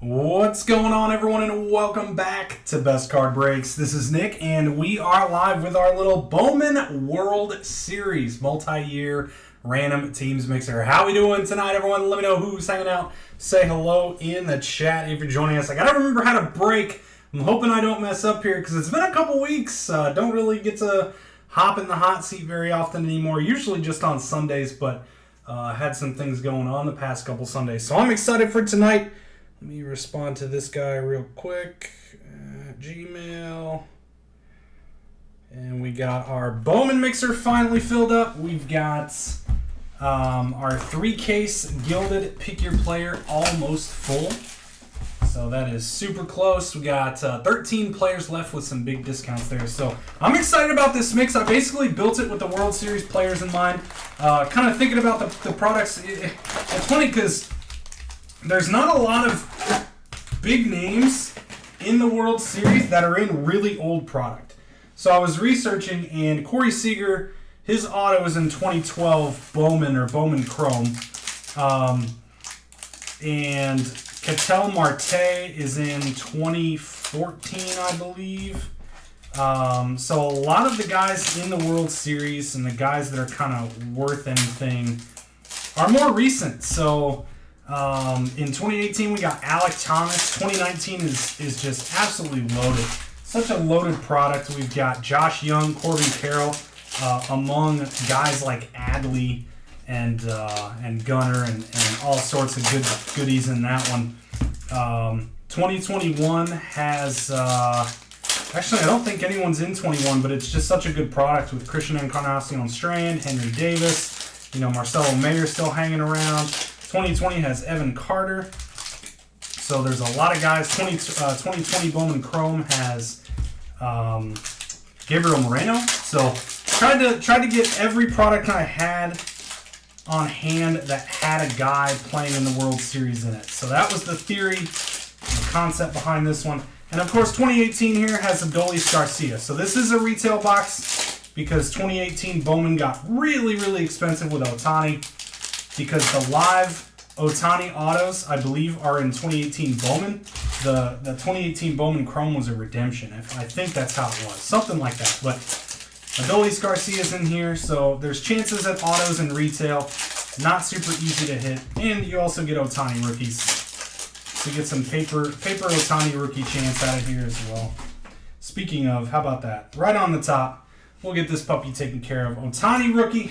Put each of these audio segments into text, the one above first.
What's going on, everyone, and welcome back to Best Card Breaks. This is Nick, and we are live with our little Bowman World Series multi-year random teams mixer. How we doing tonight, everyone? Let me know who's hanging out. Say hello in the chat if you're joining us. I gotta remember how to break. I'm hoping I don't mess up here because it's been a couple weeks. Don't really get to hop in the hot seat very often anymore. Usually just on Sundays, but had some things going on the past couple Sundays. So I'm excited for tonight. Let me respond to this guy real quick. Gmail. And we got our Bowman mixer finally filled up. We've got our 3-case gilded pick your player almost full. So that is super close. We got 13 players left with some big discounts there. So I'm excited about this mix. I basically built it with the World Series players in mind. Kind of thinking about the products. It's funny because there's not a lot of big names in the World Series that are in really old product. So I was researching, and Corey Seager, his auto is in 2012 Bowman or Bowman Chrome. And Ketel Marte is in 2014, I believe. So a lot of the guys in the World Series and the guys that are kind of worth anything are more recent. So in 2018, we got Alec Thomas. 2019 is just absolutely loaded. Such a loaded product. We've got Josh Young, Corbin Carroll, among guys like Adley and Gunner and all sorts of goodies in that one. 2021 has actually I don't think anyone's in 21, but it's just such a good product with Christian Encarnacion Strand, Henry Davis, Marcelo Mayer still hanging around. 2020 has Evan Carter. So there's a lot of guys. 2020 Bowman Chrome has Gabriel Moreno. So tried to get every product I had on hand that had a guy playing in the World Series in it. So that was the theory, the concept behind this one. And of course 2018 here has Adolis Garcia. So this is a retail box because 2018 Bowman got really, really expensive with Ohtani, because the live Ohtani autos, I believe, are in 2018 Bowman. The 2018 Bowman Chrome was a redemption. I think that's how it was. Something like that. But Adolis Garcia's in here, so there's chances at autos and retail. Not super easy to hit. And you also get Ohtani rookies. So you get some paper Ohtani rookie chance out of here as well. Speaking of, how about that? Right on the top, we'll get this puppy taken care of. Ohtani rookie.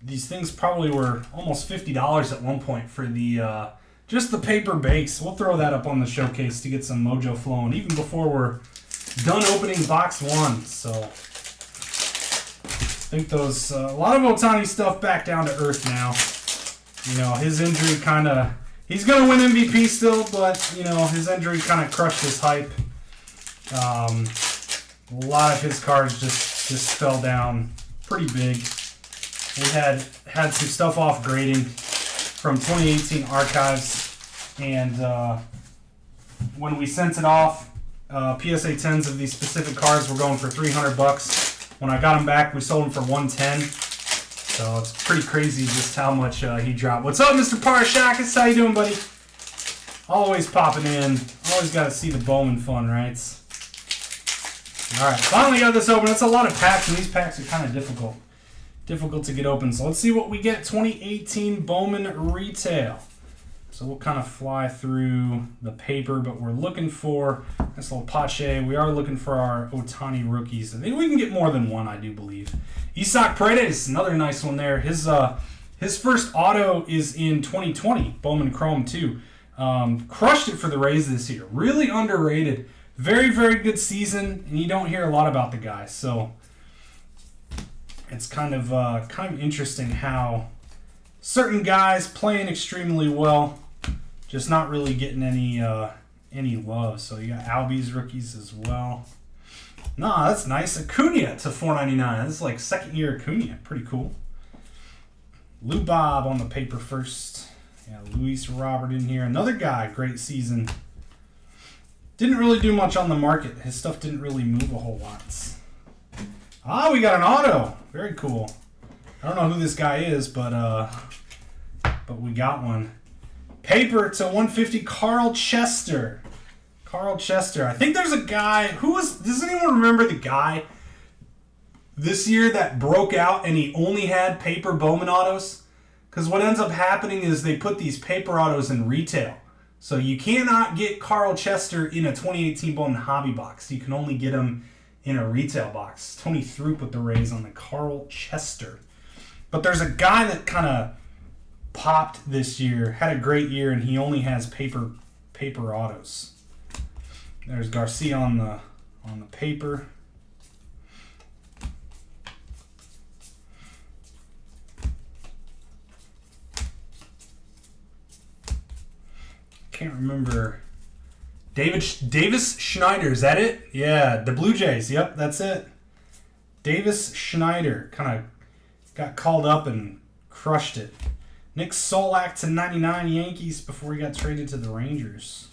These things probably were almost $50 at one point for the just the paper base. We'll throw that up on the showcase to get some mojo flowing, even before we're done opening box one. So I think those a lot of Ohtani stuff back down to earth now. His injury he's gonna win MVP still, but his injury kind of crushed his hype. A lot of his cards just fell down pretty big. We had some stuff off grading from 2018 archives, and when we sent it off, PSA 10s of these specific cards were going for $300. When I got them back, we sold them for $110. So it's pretty crazy just how much he dropped. What's up, Mr. Parashakis? How you doing, buddy? Always popping in. Always got to see the Bowman fun, right? All right, finally got this open. That's a lot of packs, and these packs are kind of difficult to get open. So let's see what we get. 2018 Bowman Retail. So we'll kind of fly through the paper, but we're looking for this little Pache. We are looking for our Ohtani rookies. I think we can get more than one, I do believe. Isaac Paredes, another nice one there. His first auto is in 2020, Bowman Chrome 2. Crushed it for the Rays this year. Really underrated. Very, very good season, and you don't hear a lot about the guy. So it's kind of interesting how certain guys playing extremely well, just not really getting any love. So you got Albies rookies as well. Nah, that's nice. Acuna to $4.99. This is like second year Acuna. Pretty cool. Lou Bob on the paper first. Yeah, Luis Robert in here. Another guy, great season. Didn't really do much on the market. His stuff didn't really move a whole lot. We got an auto. Very cool. I don't know who this guy is, but we got one. Paper to 150, Carl Chester. Carl Chester. I think there's a guy, does anyone remember the guy this year that broke out and he only had paper Bowman autos? Because what ends up happening is they put these paper autos in retail. So you cannot get Carl Chester in a 2018 Bowman hobby box. You can only get him in a retail box. Tony Throop with the raise on the Carl Chester. But there's a guy that kind of popped this year, had a great year, and he only has paper autos. There's Garcia on the paper. Can't remember. Davis Schneider, is that it? Yeah, the Blue Jays. Yep, that's it. Davis Schneider kind of got called up and crushed it. Nick Solak to 99 Yankees before he got traded to the Rangers.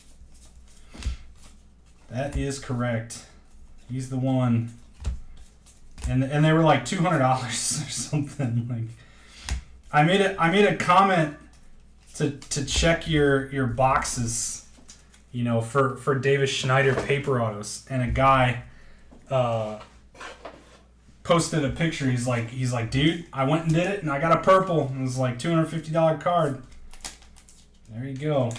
That is correct. He's the one. And they were like $200 or something. Like, I made a comment to check your boxes, you know, for Davis Schneider paper autos, and a guy posted a picture. He's like, dude, I went and did it, and I got a purple. It was like $250 card. There you go.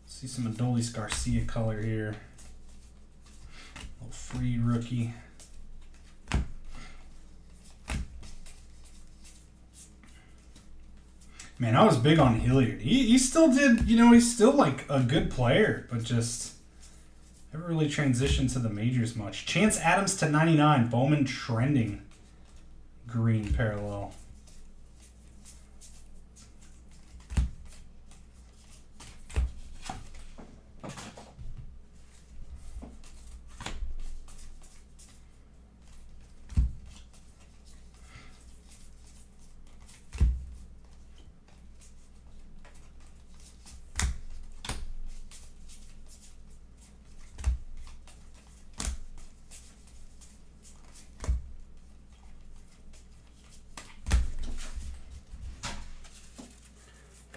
See some Adolis Garcia color here. Little free rookie. Man, I was big on Hilliard. He still did, you know, he's still like a good player, but just never really transitioned to the majors much. Chance Adams to 99, Bowman trending green parallel.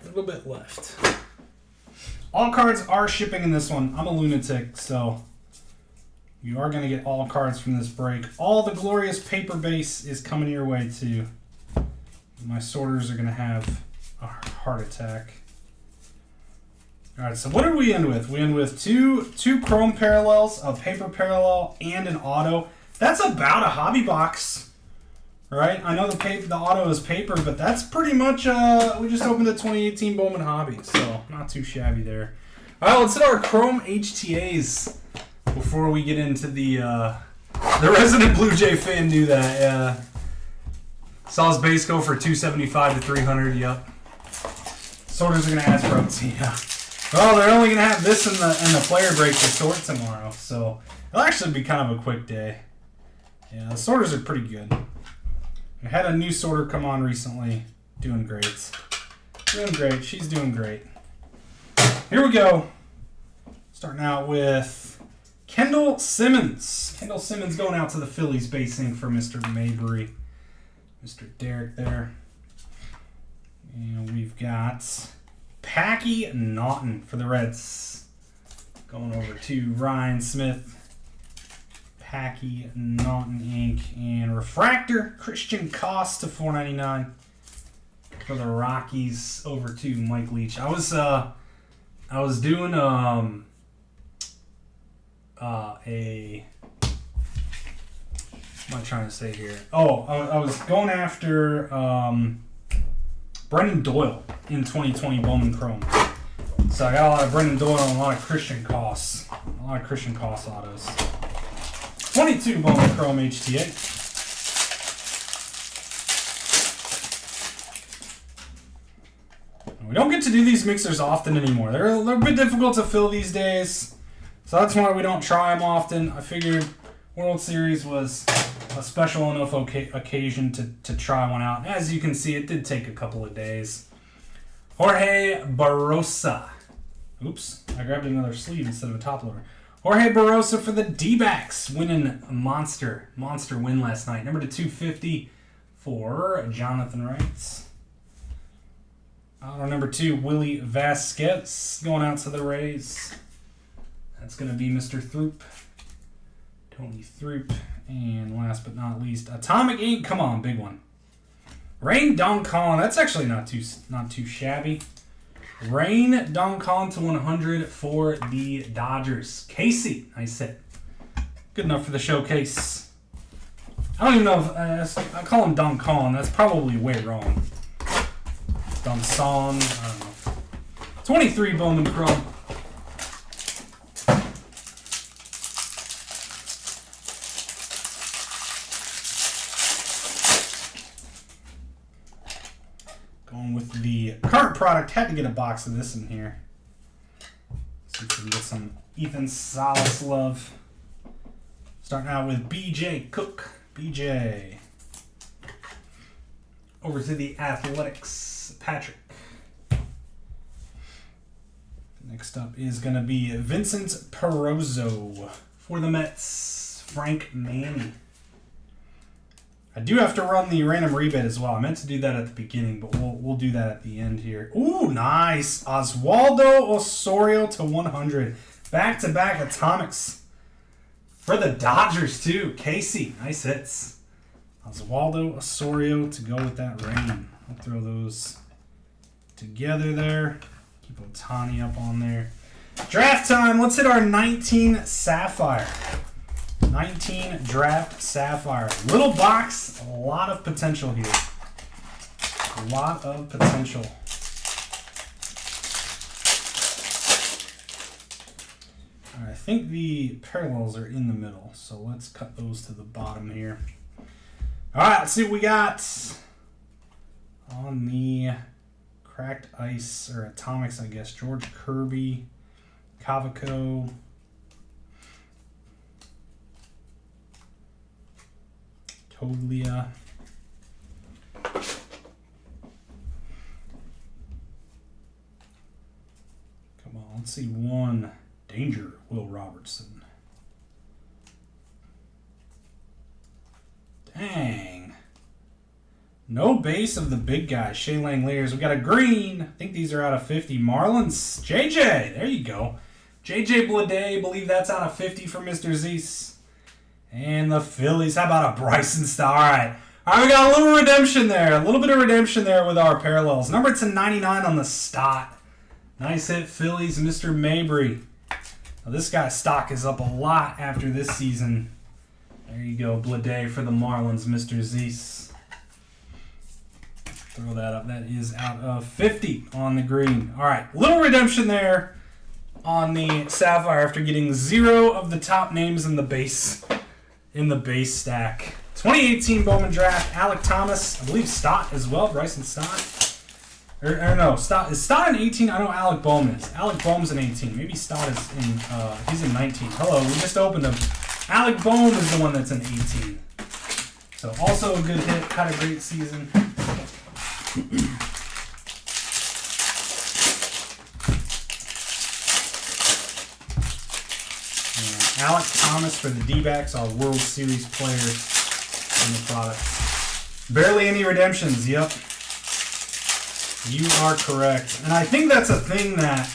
A little bit left. All cards are shipping in this one. I'm a lunatic, so you are going to get all cards from this break. All the glorious paper base is coming your way too. My sorters are going to have a heart attack. All right, so what did we end with? We end with two chrome parallels, a paper parallel, and an auto. That's about a hobby box. Right? I know the auto is paper, but that's pretty much, we just opened the 2018 Bowman Hobby, so not too shabby there. All right, let's hit our Chrome HTAs before we get into the resident Blue Jay fan knew that. Saw his base go for 275 to 300, yep. Sorters are going to ask for OT, yeah. Well, they're only going to have this in the player break to sort tomorrow, so it'll actually be kind of a quick day. Yeah, the sorters are pretty good. I had a new sorter come on recently. Doing great. Doing great. She's doing great. Here we go. Starting out with Kendall Simmons. Kendall Simmons going out to the Phillies basing for Mr. Mabry. Mr. Derek there. And we've got Packy Naughton for the Reds. Going over to Ryan Smith. Packy Naughton Inc. And Refractor, Christian Koss to 499 for the Rockies over to Mike Leach. I was doing what am I trying to say here? Oh, I was going after Brendan Doyle in 2020 Bowman Chrome. So I got a lot of Brendan Doyle and a lot of Christian Koss. A lot of Christian Koss autos. 22 Bowman Chrome HTA. We don't get to do these mixers often anymore. They're a little bit difficult to fill these days. So that's why we don't try them often. I figured World Series was a special enough occasion to try one out. As you can see, it did take a couple of days. Jorge Barrosa. Oops, I grabbed another sleeve instead of a top loader. Jorge Barrosa for the D-backs, winning a monster win last night. Number to 250 for Jonathan Wright. Auto number 2, Willie Vasquez, going out to the Rays. That's going to be Mr. Throop. Tony Throop. And last but not least, Atomic Ink. Come on, big one. Rain Donkon. That's actually not too shabby. Rain Donkon to 100 for the Dodgers. Casey, nice hit. Good enough for the showcase. I don't even know if I call him Donkon. That's probably way wrong. Donson. I don't know. 23 Bowman Chrome. Going with the current product. Had to get a box of this in here. See if we can get some Ethan Salas love. Starting out with BJ Cook. BJ. Over to the Athletics. Patrick. Next up is going to be Vincent Perozzo. For the Mets, Frank Manny. I do have to run the random rebate as well. I meant to do that at the beginning, but we'll do that at the end here. Ooh, nice. Oswaldo Osorio to 100. Back-to-back Atomics. For the Dodgers, too. Casey, nice hits. Oswaldo Osorio to go with that rain. I'll throw those together there. Keep Ohtani up on there. Draft time. Let's hit our 19 Sapphire. 19 Draft Sapphire. Little box, a lot of potential here. A lot of potential. All right, I think the parallels are in the middle, so let's cut those to the bottom here. All right, let's see what we got on the cracked ice, or atomics, I guess. George Kirby, Cavaco, Toglia. Come on, let's see one. Danger, Will Robertson. Dang. No base of the big guy, Shea Langeliers. We got a green. I think these are out of 50. Marlins, JJ. There you go. JJ Bleday, believe that's out of 50 for Mr. Zeus. And the Phillies, how about a Bryson Star? All right, we got a little redemption there. A little bit of redemption there with our parallels. Number to 99 on the Stott. Nice hit, Phillies, Mr. Mabry. Now, this guy's stock is up a lot after this season. There you go, Bleday for the Marlins, Mr. Zeus. Throw that up. That is out of 50 on the green. All right, little redemption there on the Sapphire after getting 0 of the top names in the base stack. 2018 Bowman Draft, Alec Thomas, I believe Stott as well, Bryson Stott. Or no, Stott is Stott in 18. I know Alec Bowman is. Alec Bohm's in 18. Maybe Stott is in. He's in 19. Hello, we just opened him. Alec Bohm is the one that's in 18. So also a good hit. Had a great season. Alec Thomas for the D-backs, our World Series player in the product. Barely any redemptions, yep. You are correct. And I think that's a thing that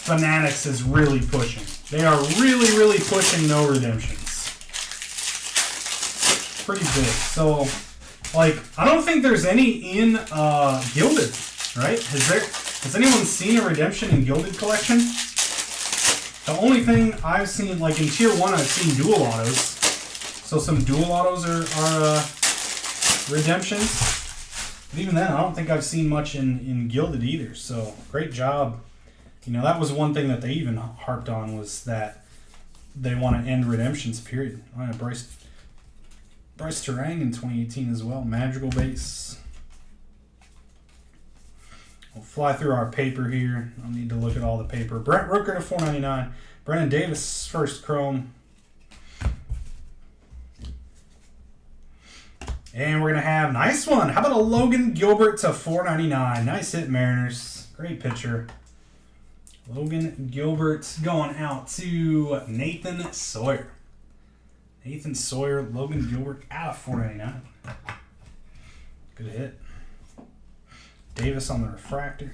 Fanatics is really pushing. They are really, really pushing no redemptions. Pretty big. So, like, I don't think there's any in Gilded, right? Has anyone seen a redemption in Gilded collection? The only thing I've seen, like in Tier 1, I've seen dual autos. So some dual autos are redemptions. But even then, I don't think I've seen much in Gilded either. So great job. You know, that was one thing that they even harped on, was that they want to end redemptions, period. Oh, yeah, Bryce Terang in 2018 as well. Magical base. We'll fly through our paper here. I'll need to look at all the paper. Brent Rooker to 499. Brennan Davis, first chrome. And we're going to have, nice one. How about a Logan Gilbert to 499? Nice hit, Mariners. Great pitcher. Logan Gilbert going out to Nathan Sawyer. Nathan Sawyer, Logan Gilbert out of $4.99. Good hit. Davis on the refractor.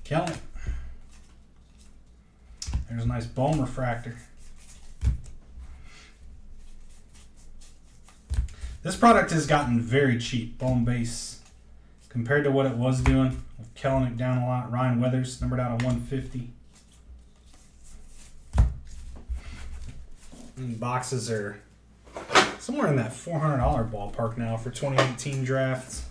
Kelly. There's a nice Bowman refractor. This product has gotten very cheap, Bowman base, compared to what it was doing. With Kellenic down a lot. Ryan Weathers, numbered out of 150. And boxes are somewhere in that $400 ballpark now for 2018 drafts.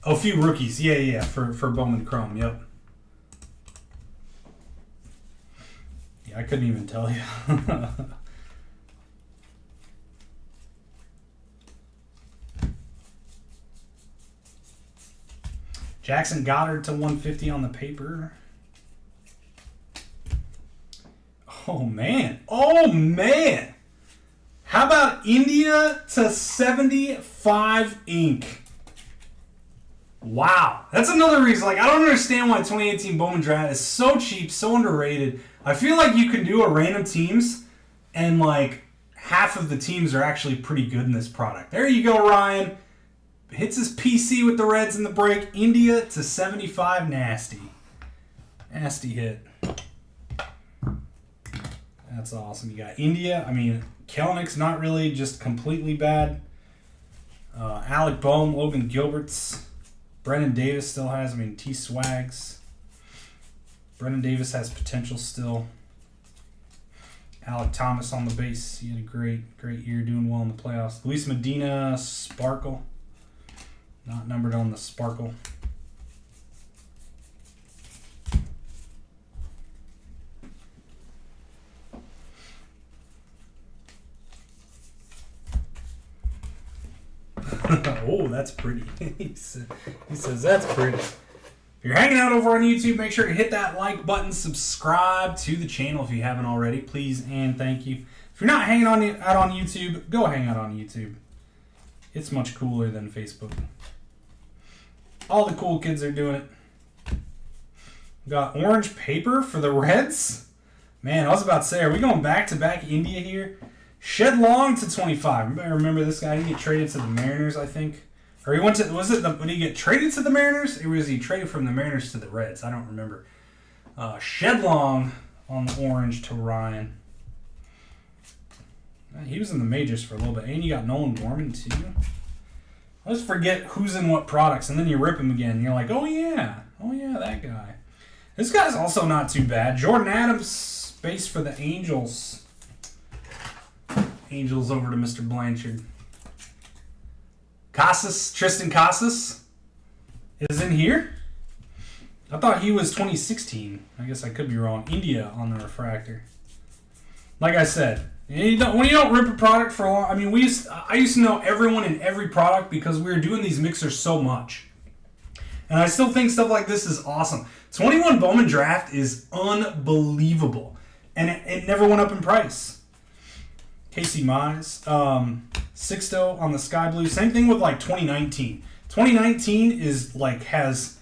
Oh, a few rookies. Yeah, for Bowman Chrome, yep. Yeah, I couldn't even tell you. Jackson Goddard to 150 on the paper. Oh, man. Oh, man. How about India to 75 ink? Wow. That's another reason. Like, I don't understand why 2018 Bowman Draft is so cheap, so underrated. I feel like you can do a random teams, and, like, half of the teams are actually pretty good in this product. There you go, Ryan. Hits his PC with the Reds in the break. India to 75. Nasty. Nasty hit. That's awesome. You got India. I mean, Kellenic's not really just completely bad. Alec Bohm, Logan Gilbert's. Brennan Davis still has, T-Swags. Brennan Davis has potential still. Alec Thomas on the base. He had a great year, doing well in the playoffs. Luis Medina, Sparkle. Not numbered on the Sparkle. Oh, that's pretty. he says that's pretty. If you're hanging out over on YouTube, make sure to hit that like button, subscribe to the channel if you haven't already, please and thank you. If you're not hanging out on YouTube, go hang out on YouTube. It's much cooler than Facebook. All the cool kids are doing it. We got orange paper for the Reds. Man, I was about to say, are we going back-to-back India here? Shed Long to 25. I remember this guy. He get traded to the Mariners, I think. Or he went to, did he get traded to the Mariners? Or was he traded from the Mariners to the Reds? I don't remember. Shed Long on the orange to Ryan. He was in the majors for a little bit. And you got Nolan Gorman, too. I always forget who's in what products, and then you rip him again. And you're like, oh, yeah, that guy. This guy's also not too bad. Jordan Adams, base for the Angels. Angels over to Mr. Blanchard. Tristan Casas is in here. I thought he was 2016. I guess I could be wrong. India on the refractor. Like I said, when you don't rip a product for a long... I used to know everyone in every product because we were doing these mixers so much. And I still think stuff like this is awesome. 21 Bowman Draft is unbelievable. And it never went up in price. Casey Mize. Sixto on the Sky Blue. Same thing with like 2019. 2019 has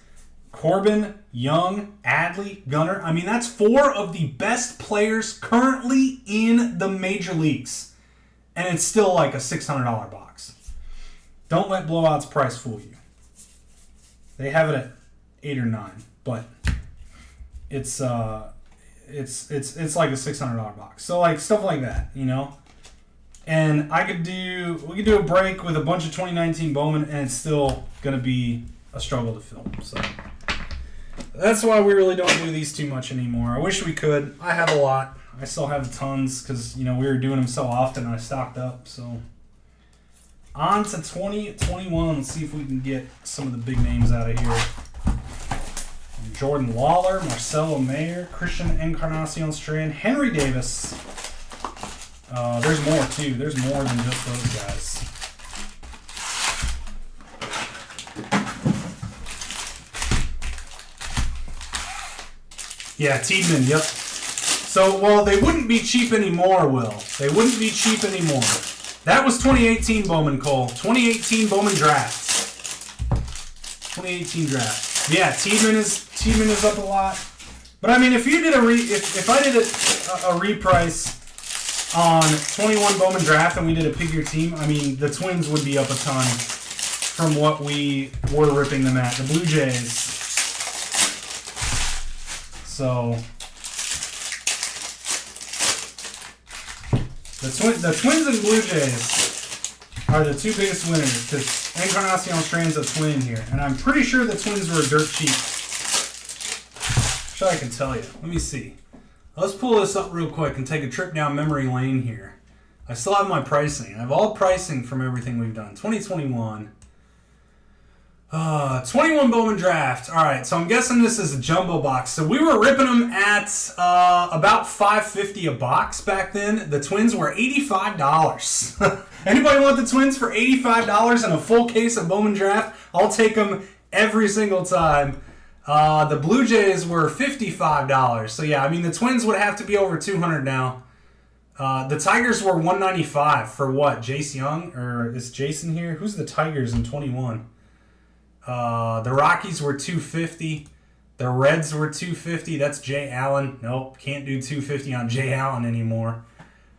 Corbin, Young, Adley, Gunnar. That's 4 of the best players currently in the major leagues. And it's still like a $600 box. Don't let Blowout's price fool you. They have it at 8 or 9, but it's like a $600 box. So like stuff like that, And we could do a break with a bunch of 2019 Bowman, and it's still gonna be a struggle to film. So that's why we really don't do these too much anymore. I wish we could. I have a lot. I still have tons because we were doing them so often. I stocked up. So on to 2021. Let's see if we can get some of the big names out of here. Jordan Lawler, Marcelo Mayer, Christian Encarnacion Strand, Henry Davis. There's more, too. There's more than just those guys. Yeah, Tiedemann, yep. So, well, they wouldn't be cheap anymore, Will. They wouldn't be cheap anymore. That was 2018 Bowman, Cole. 2018 Bowman draft. 2018 draft. Yeah, Tiedemann is up a lot. But I mean, if you did if I did a reprice on 21 Bowman draft and we did a pick your team, I mean, the Twins would be up a ton from what we were ripping them at. The Blue Jays. So the Twins and Blue Jays are the two biggest winners because Encarnacion Strand's a twin here, and I'm pretty sure the Twins were dirt cheap. Sure, I can tell you. Let me see. Let's pull this up real quick and take a trip down memory lane here. I still have my pricing. I have all pricing from everything we've done. 2021. 21 Bowman draft. All right, so I'm guessing this is a jumbo box. So we were ripping them at about $5.50 a box back then. The Twins were $85. Anybody want the Twins for $85 and a full case of Bowman draft? I'll take them every single time. The Blue Jays were $55. So yeah, I mean the Twins would have to be over $200 now. The Tigers were $195 for what? Jace Young, or is Jason here? Who's the Tigers in 21? The Rockies were $250. The Reds were $250. That's Jay Allen. Nope, can't do $250 on Jay Allen anymore.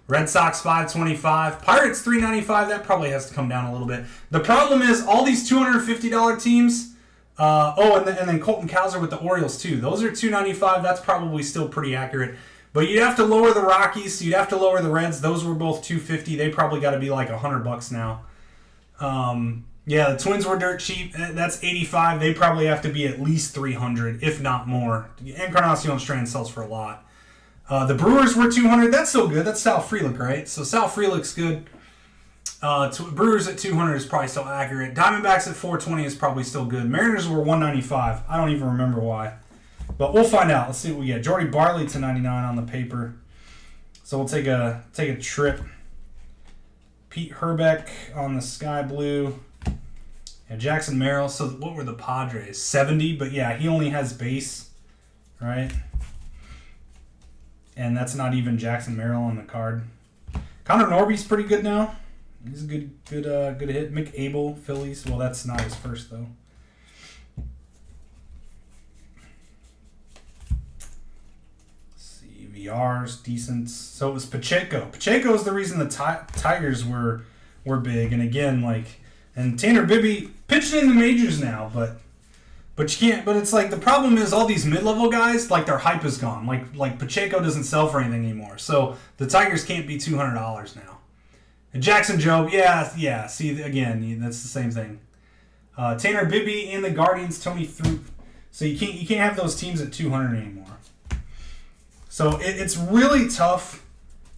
Red Sox $525. Pirates $395. That probably has to come down a little bit. The problem is all these $250 teams. And then Colton Cowser with the Orioles too. Those are $295. That's probably still pretty accurate. But you'd have to lower the Rockies. You'd have to lower the Reds. Those were both $250. They probably got to be like $100 now. Yeah, the Twins were dirt cheap. That's $85. They probably have to be at least $300, if not more. Encarnacion Strand sells for a lot. The Brewers were $200. That's still good. That's Sal Frelick, right? So Sal Frelick's good. Brewers at $200 is probably still accurate. Diamondbacks at $420 is probably still good. Mariners were $195. I don't even remember why. But we'll find out. Let's see what we get. Jordy Barley to $99 on the paper. So we'll take a trip. Pete Herbeck on the sky blue. Yeah, Jackson Merrill. So what were the Padres? 70, but yeah, he only has base, right? And that's not even Jackson Merrill on the card. Connor Norby's pretty good now. He's a good hit. Mick Abel, Phillies. Well, that's not his first though. Let's see, VR's decent. So it was Pacheco. Pacheco is the reason the Tigers were big, and again, and Tanner Bibby pitching in the majors now, but you can't. But it's like the problem is all these mid-level guys, like their hype is gone. Like Pacheco doesn't sell for anything anymore, so the Tigers can't be $200 now. And Jackson Jobe, yeah. See, again, that's the same thing. Tanner Bibby in the Guardians, Tony Throop. So you can't have those teams at $200 anymore. So it's really tough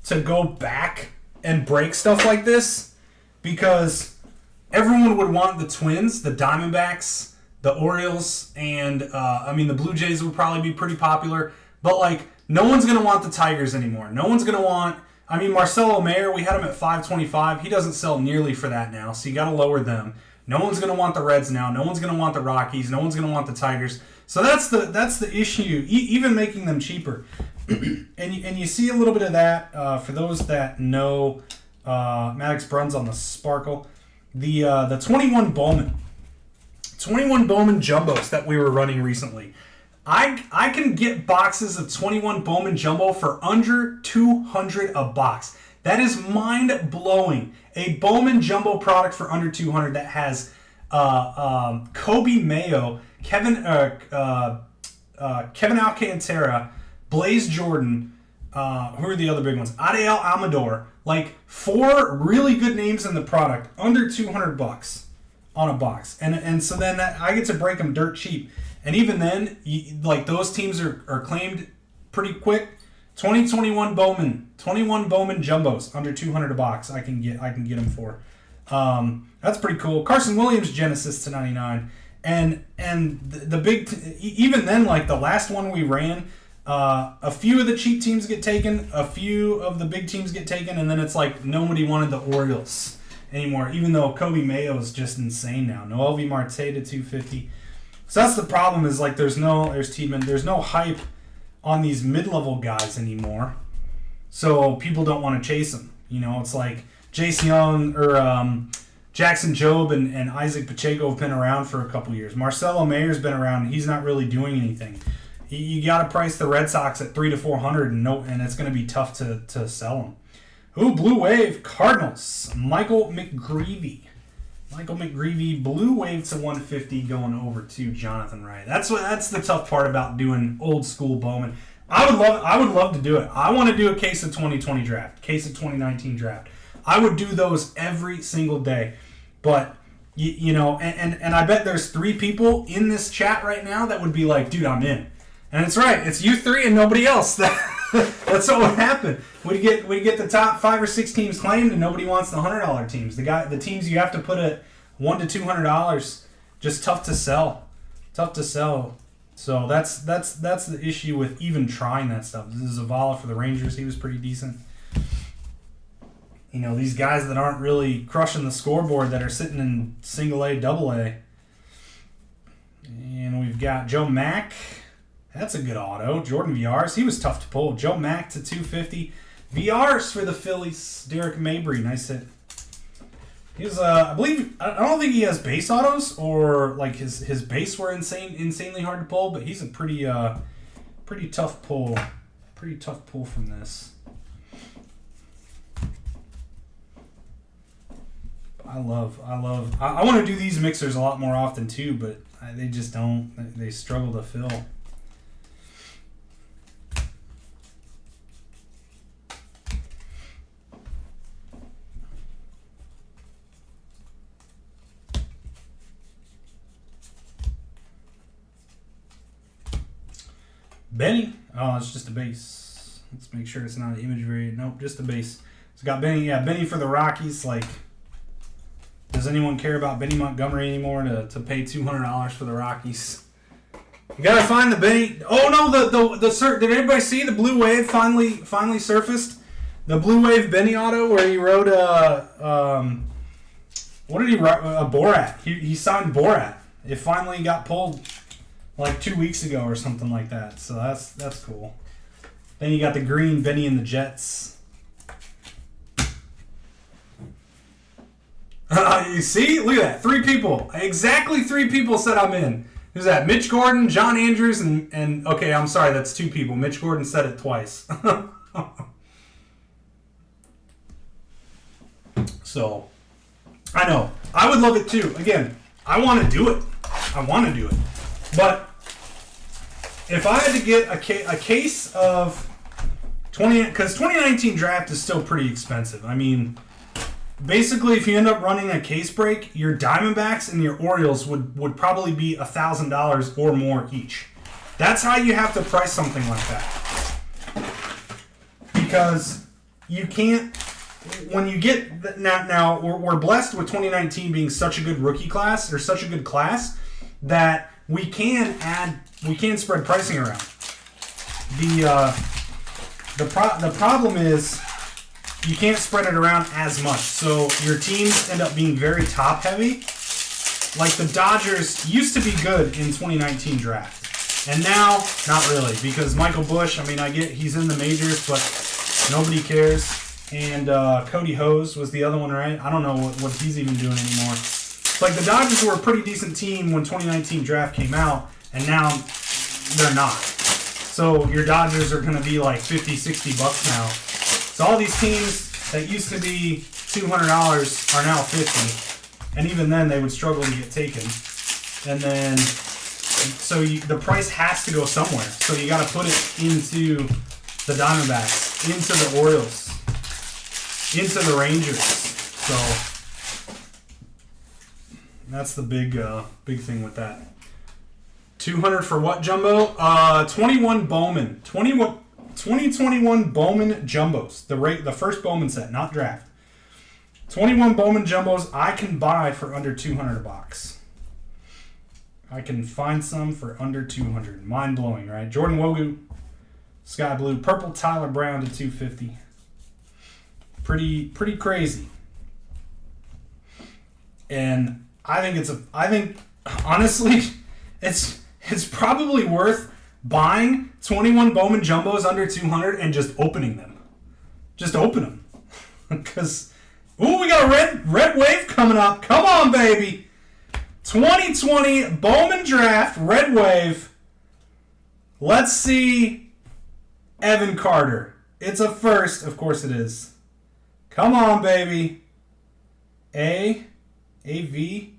to go back and break stuff like this because everyone would want the Twins, the Diamondbacks, the Orioles, and the Blue Jays would probably be pretty popular. But no one's gonna want the Tigers anymore. No one's gonna want. Marcelo Mayer, we had him at $525. He doesn't sell nearly for that now, so you got to lower them. No one's going to want the Reds now. No one's going to want the Rockies. No one's going to want the Tigers. So that's the issue, even making them cheaper. and you see a little bit of that for those that know Maddox Bruns on the Sparkle. The 21 Bowman jumbos that we were running recently. I can get boxes of 21 Bowman Jumbo for under $200 a box. That is mind-blowing. A Bowman Jumbo product for under $200 that has Kobe Mayo, Kevin Alcantara, Blaze Jordan, who are the other big ones? Adiel Amador. 4 really good names in the product, under $200 on a box. And so then I get to break them dirt cheap. And even then, those teams are claimed pretty quick. 21 Bowman jumbos under $200 a box. I can get them for. That's pretty cool. Carson Williams Genesis to $99, and the big even then the last one we ran, a few of the cheap teams get taken, a few of the big teams get taken, and then it's nobody wanted the Orioles anymore. Even though Kobe Mayo is just insane now. Noel V. Marte to $250. So that's the problem is there's Tiedemann, there's no hype on these mid-level guys anymore. So people don't want to chase them. You know, it's like Jace Young or Jackson Jobe and Isaac Pacheco have been around for a couple years. Marcelo Mayer's been around. And he's not really doing anything. You got to price the Red Sox at 300 to 400, and it's going to be tough to sell them. Ooh, Blue Wave Cardinals. Michael McGreevy, Blue Wave to 150 going over to Jonathan Wright. That's the tough part about doing old school Bowman. I would love to do it. I want to do a case of 2020 draft, case of 2019 draft. I would do those every single day. But you know, and I bet there's 3 people in this chat right now that would be like, dude, I'm in. And it's right. It's you 3 and nobody else. That's what would happen. We get the top 5 or 6 teams claimed, and nobody wants the $100 teams. The teams you have to put at $100 to $200, just tough to sell. So that's the issue with even trying that stuff. This is Zavala for the Rangers. He was pretty decent. You know, these guys that aren't really crushing the scoreboard that are sitting in single A, double A. And we've got Joe Mack. That's a good auto. Jordan VRs. He was tough to pull. Joe Mack to 250. VRs for the Phillies. Derek Mabry. Nice hit. He's I don't think he has base autos or like his base were insanely hard to pull, but he's a pretty tough pull. Pretty tough pull from this. I want to do these mixers a lot more often too, but they just don't. They struggle to fill. Benny. Oh, it's just a base. Let's make sure it's not an image variant. Nope, just a base. It's got Benny. Yeah, Benny for the Rockies. Like, does anyone care about Benny Montgomery anymore to pay $200 for the Rockies? You gotta find the Benny. Oh no, did everybody see the Blue Wave finally surfaced? The Blue Wave Benny auto where he wrote what did he write? Borat. He signed Borat. It finally got pulled like 2 weeks ago or something like that. So that's cool. Then you got the green Benny and the Jets. You see? Look at that. 3 people. Exactly 3 people said I'm in. Who's that? Mitch Gordon, John Andrews, and okay, I'm sorry, that's 2 people. Mitch Gordon said it twice. So, I know. I would love it too. Again, I want to do it. But if I had to get a case of 2019 draft is still pretty expensive. I mean, basically, if you end up running a case break, your Diamondbacks and your Orioles would probably be $1,000 or more each. That's how you have to price something like that. Because you can't, when you get, now we're blessed with 2019 being such a good rookie class, or such a good class, that we can spread pricing around. The problem is you can't spread it around as much. So your teams end up being very top heavy. Like the Dodgers used to be good in 2019 draft. And now, not really. Because Michael Busch, I mean, I get he's in the majors, but nobody cares. And Cody Hose was the other one, right? I don't know what he's even doing anymore. Like the Dodgers were a pretty decent team when 2019 draft came out. And now they're not. So your Dodgers are going to be like $50, $60 now. So all these teams that used to be $200 are now $50, and even then they would struggle to get taken. And then, so the price has to go somewhere. So you got to put it into the Diamondbacks, into the Orioles, into the Rangers. So that's the big thing with that. 200 for what, Jumbo? 21 Bowman. 2021 Bowman Jumbos. The first Bowman set, not draft. 21 Bowman Jumbos I can buy for under $200 a box. I can find some for under $200. Mind blowing, right? Jordan Wogu, Sky Blue, Purple Tyler Brown to 250. Pretty crazy. And I think honestly, it's probably worth buying 21 Bowman Jumbos under 200 and just opening them. Just open them. Because, ooh, we got a red wave coming up. Come on, baby. 2020 Bowman Draft, red wave. Let's see Evan Carter. It's a first. Of course it is. Come on, baby. A-V.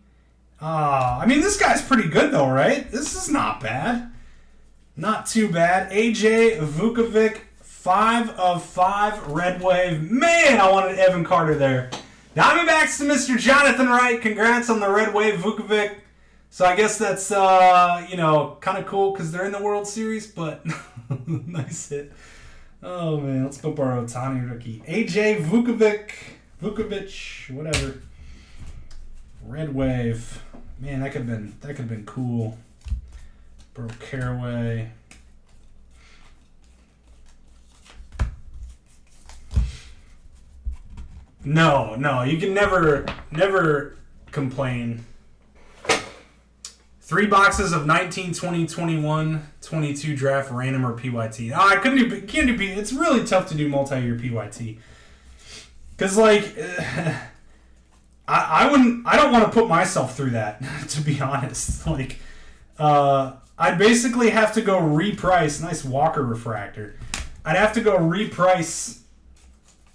I mean, this guy's pretty good, though, right? This is not bad. Not too bad. AJ Vukovic, 5 of 5, red wave. Man, I wanted Evan Carter there. Diamondbacks to Mr. Jonathan Wright. Congrats on the red wave, Vukovic. So I guess that's, kind of cool because they're in the World Series, but nice hit. Oh, man, let's go borrow Ohtani rookie. AJ Vukovic, whatever. Red wave. Man, that could have been cool. Broke Caraway. No, you can never complain. 3 boxes of 19, 20, 21, 22 draft random or PYT. Can't do PYT. It's really tough to do multi-year PYT. Cause I don't want to put myself through that, to be honest. I'd basically have to go reprice. Nice Walker refractor. I'd have to go reprice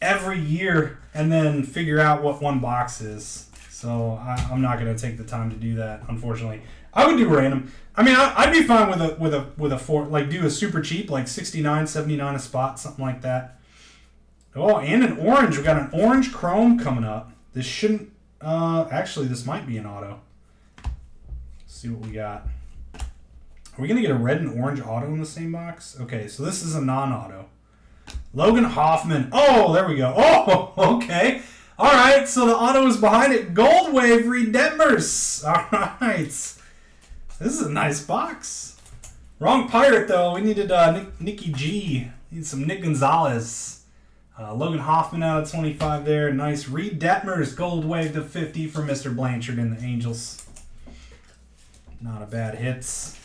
every year and then figure out what one box is. So I'm not going to take the time to do that, unfortunately. I would do random. I mean, I'd be fine with a 4, like do a super cheap, like 69, 79 a spot, something like that. Oh, and an orange. We got an orange chrome coming up. This shouldn't. Actually, this might be an auto. Let's see what we got. Are we going to get a red and orange auto in the same box? Okay, so this is a non-auto. Logan Hoffman. Oh, there we go. Oh, okay. All right, so the auto is behind it. Gold Wave Reed Detmers. All right. This is a nice box. Wrong pirate, though. We needed Nicky G. Need some Nick Gonzalez. Logan Hoffman out of 25 there. Nice. Reed Detmers, Gold Wave to 50 for Mr. Blanchard and the Angels. Not a bad hits.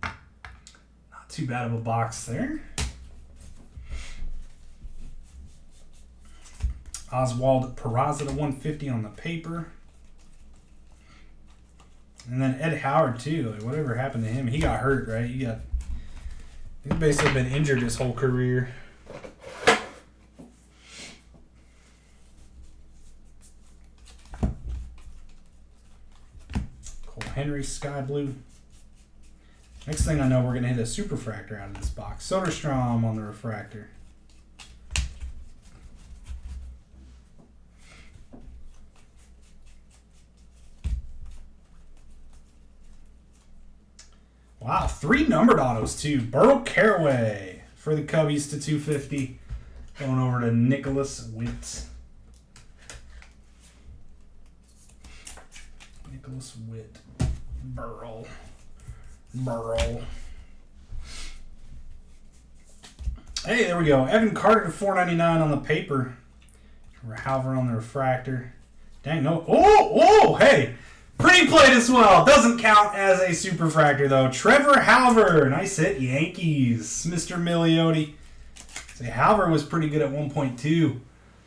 Not too bad of a box there. Oswald Peraza to 150 on the paper. And then Ed Howard, too. Like, whatever happened to him? He got hurt, right? He's basically been injured his whole career. Cole Henry, Sky Blue. Next thing I know, we're going to hit a super refractor out of this box. Soderstrom on the refractor. Wow, 3 numbered autos, too. Burrow Caraway for the Cubbies to 250. Going over to Nicholas Witt. Nicholas Witt. Burrow. Hey, there we go. Evan Carter to 499 on the paper. Halver on the refractor. Dang, no. Oh, hey. Pretty plate as well. Doesn't count as a super refractor, though. Trevor Halver. Nice hit, Yankees. Mr. Milioti. Say Halver was pretty good at 1.2.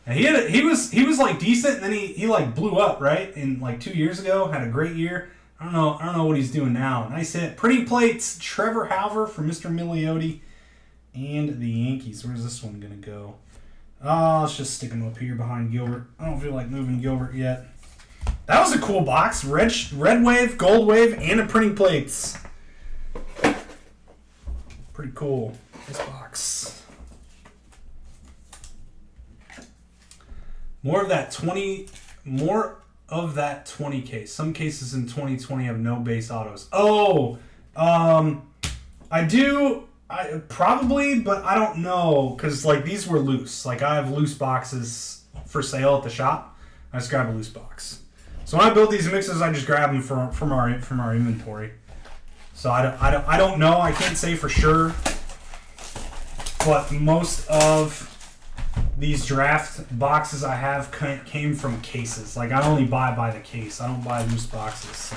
Now he was like decent, and then he like blew up, right? In like 2 years ago, had a great year. I don't know what he's doing now. Nice hit. Pretty plates. Trevor Halver for Mr. Milioti and the Yankees. Where's this one gonna go? Oh, let's just stick him up here behind Gilbert. I don't feel like moving Gilbert yet. That was a cool box. Red wave, gold wave, and a printing plates. Pretty cool. This box. More of that 20 case. Some cases in 2020 have no base autos. Oh, I do. I probably, but I don't know because like these were loose. Like I have loose boxes for sale at the shop. I just grab a loose box. So when I build these mixes, I just grab them from our inventory. So I don't know. I can't say for sure. But most of these draft boxes I have came from cases. Like I only buy the case. I don't buy loose boxes. So.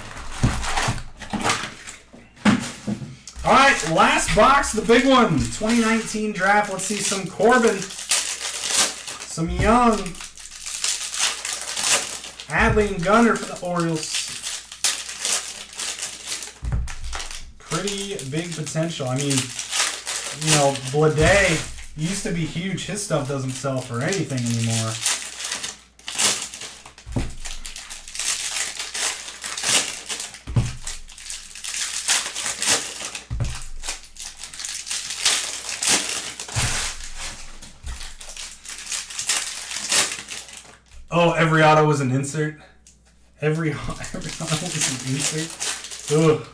All right, last box, the big one. 2019 draft. Let's see some Corbin. Some Young. Adley and Gunner for the Orioles. Pretty big potential. I mean, you know, Blade used to be huge. His stuff doesn't sell for anything anymore. Oh, every auto was an insert. Every auto was an insert. Ugh.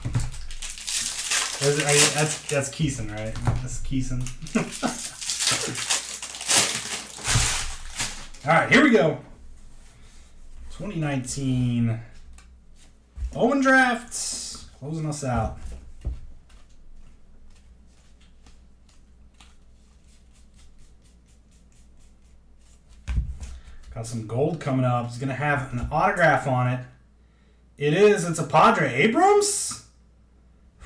That's Keeson, right? That's Keeson. All right, here we go. 2019 Bowman drafts closing us out. Got some gold coming up. It's going to have an autograph on it. It's a Padre. Abrams?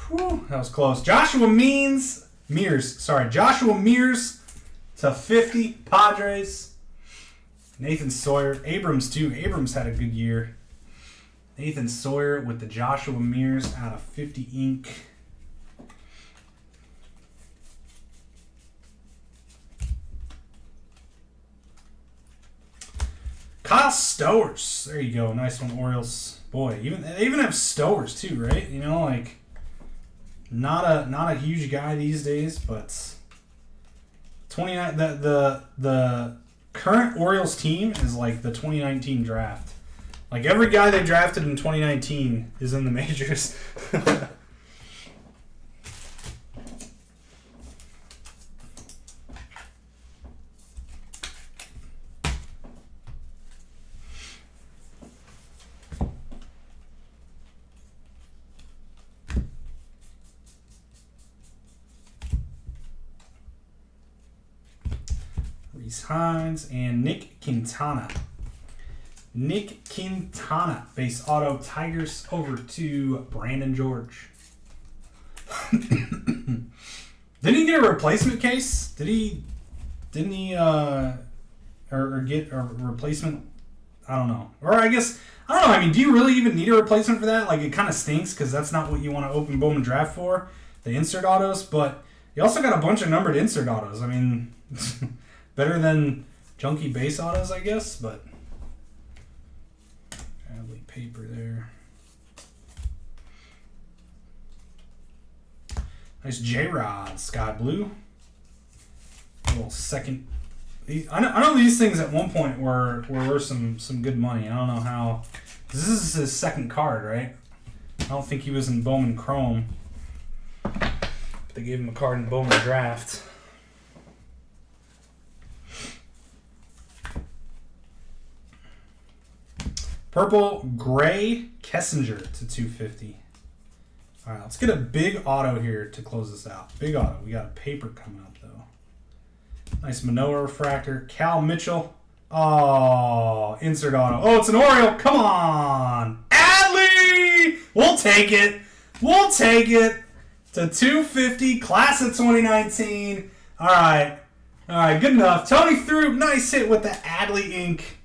Whew, that was close. Joshua Mears to 50 Padres. Nathan Sawyer. Abrams, too. Abrams had a good year. Nathan Sawyer with the Joshua Mears out of 50 ink. Kyle Stowers. There you go. Nice one, Orioles. Boy, they even have Stowers too, right? You know, like not a huge guy these days, but 29 the current Orioles team is like the 2019 draft. Like every guy they drafted in 2019 is in the majors. Hines and Nick Quintana. Base auto Tigers over to Brandon George. Didn't he get a replacement case? Didn't he or get a replacement? I don't know. Or I guess I don't know. I mean, do you really even need a replacement for that? Like, it kind of stinks because that's not what you want to open Bowman draft for, the insert autos. But you also got a bunch of numbered insert autos. I mean, better than junky base autos, I guess. But Adley paper there. Nice J-Rod, sky blue. A little second. I know these things at one point were worth some good money. I don't know how. This is his second card, right? I don't think he was in Bowman Chrome. But they gave him a card in Bowman Draft. Purple Gray Kessinger to 250. All right, let's get a big auto here to close this out. Big auto. We got a paper coming up, though. Nice Manoa refractor. Cal Mitchell. Oh, insert auto. Oh, it's an Oriole. Come on. Adley! We'll take it. We'll take it to 250. Class of 2019. All right. All right, good enough. Tony Throop, nice hit with the Adley ink.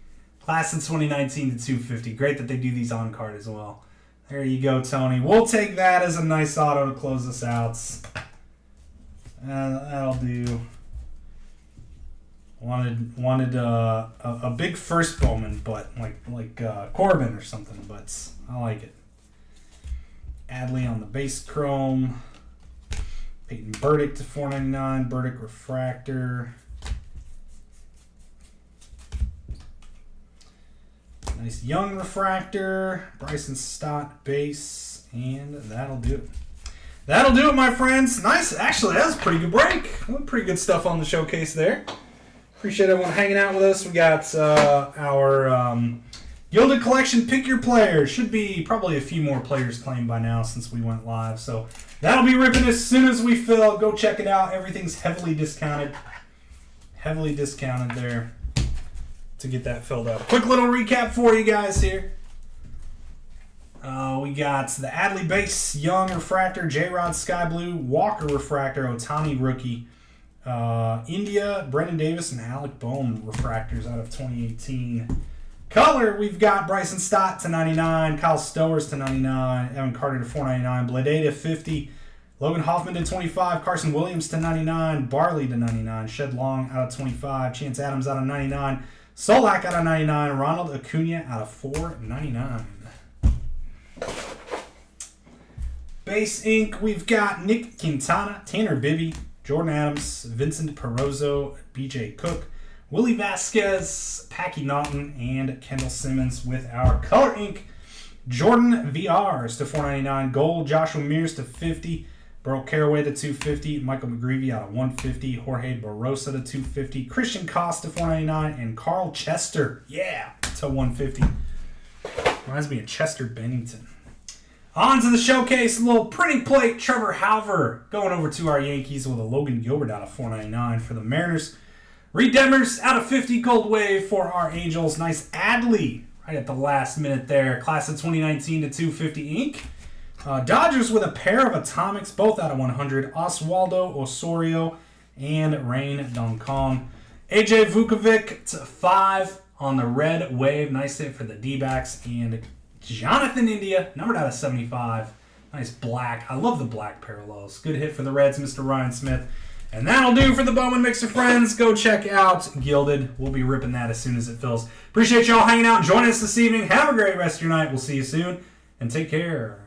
Class of 2019 to 250. Great that they do these on card as well. There you go, Tony. We'll take that as a nice auto to close us out. That'll do. Wanted a big first Bowman, but like Corbin or something. But I like it. Adley on the base chrome. Peyton Burdick to 499. Burdick refractor. Nice Young refractor. Bryson Stott base, and that'll do it. That'll do it, my friends. Nice. Actually, that was a pretty good break. Pretty good stuff on the showcase there. Appreciate everyone hanging out with us. We got our Gilded Collection Pick Your Player. Should be probably a few more players claimed by now since we went live. So that'll be ripping as soon as we fill. Go check it out. Everything's heavily discounted. Heavily discounted there to get that filled up. Quick little recap for you guys here. We got the Adley Base, Young Refractor, J-Rod Sky Blue, Walker Refractor, Otani Rookie, India, Brendan Davis, and Alec Bowman Refractors out of 2018. Color, we've got Bryson Stott to 99, Kyle Stowers to 99, Evan Carter to 499, Blade to 50, Logan Hoffman to 25, Carson Williams to 99, Barley to 99, Shed Long out of 25, Chance Adams out of 99, Solak out of 99, Ronald Acuna out of 499. Base ink, we've got Nick Quintana, Tanner Bibby, Jordan Adams, Vincent Perozzo, BJ Cook, Willie Vasquez, Packy Naughton, and Kendall Simmons with our color ink. Jordan VRs to 499, Gold, Joshua Mears to 50, Burl Caraway to 250, Michael McGreevy out of 150, Jorge Barosa to 250, Christian Koss to 499, and Carl Chester, to 150. Reminds me of Chester Bennington. On to the showcase, a little printing plate. Trevor Halver going over to our Yankees with a Logan Gilbert out of 499 for the Mariners. Reed Demers out of 50, Gold Wave for our Angels. Nice Adley right at the last minute there. Class of 2019 to 250 ink. Dodgers with a pair of Atomics, both out of 100. Oswaldo Osorio and Rain Duncan. AJ Vukovic to 5 on the Red Wave. Nice hit for the D-backs. And Jonathan India, numbered out of 75. Nice black. I love the black parallels. Good hit for the Reds, Mr. Ryan Smith. And that'll do for the Bowman Mixer friends. Go check out Gilded. We'll be ripping that as soon as it fills. Appreciate y'all hanging out and joining us this evening. Have a great rest of your night. We'll see you soon. And take care.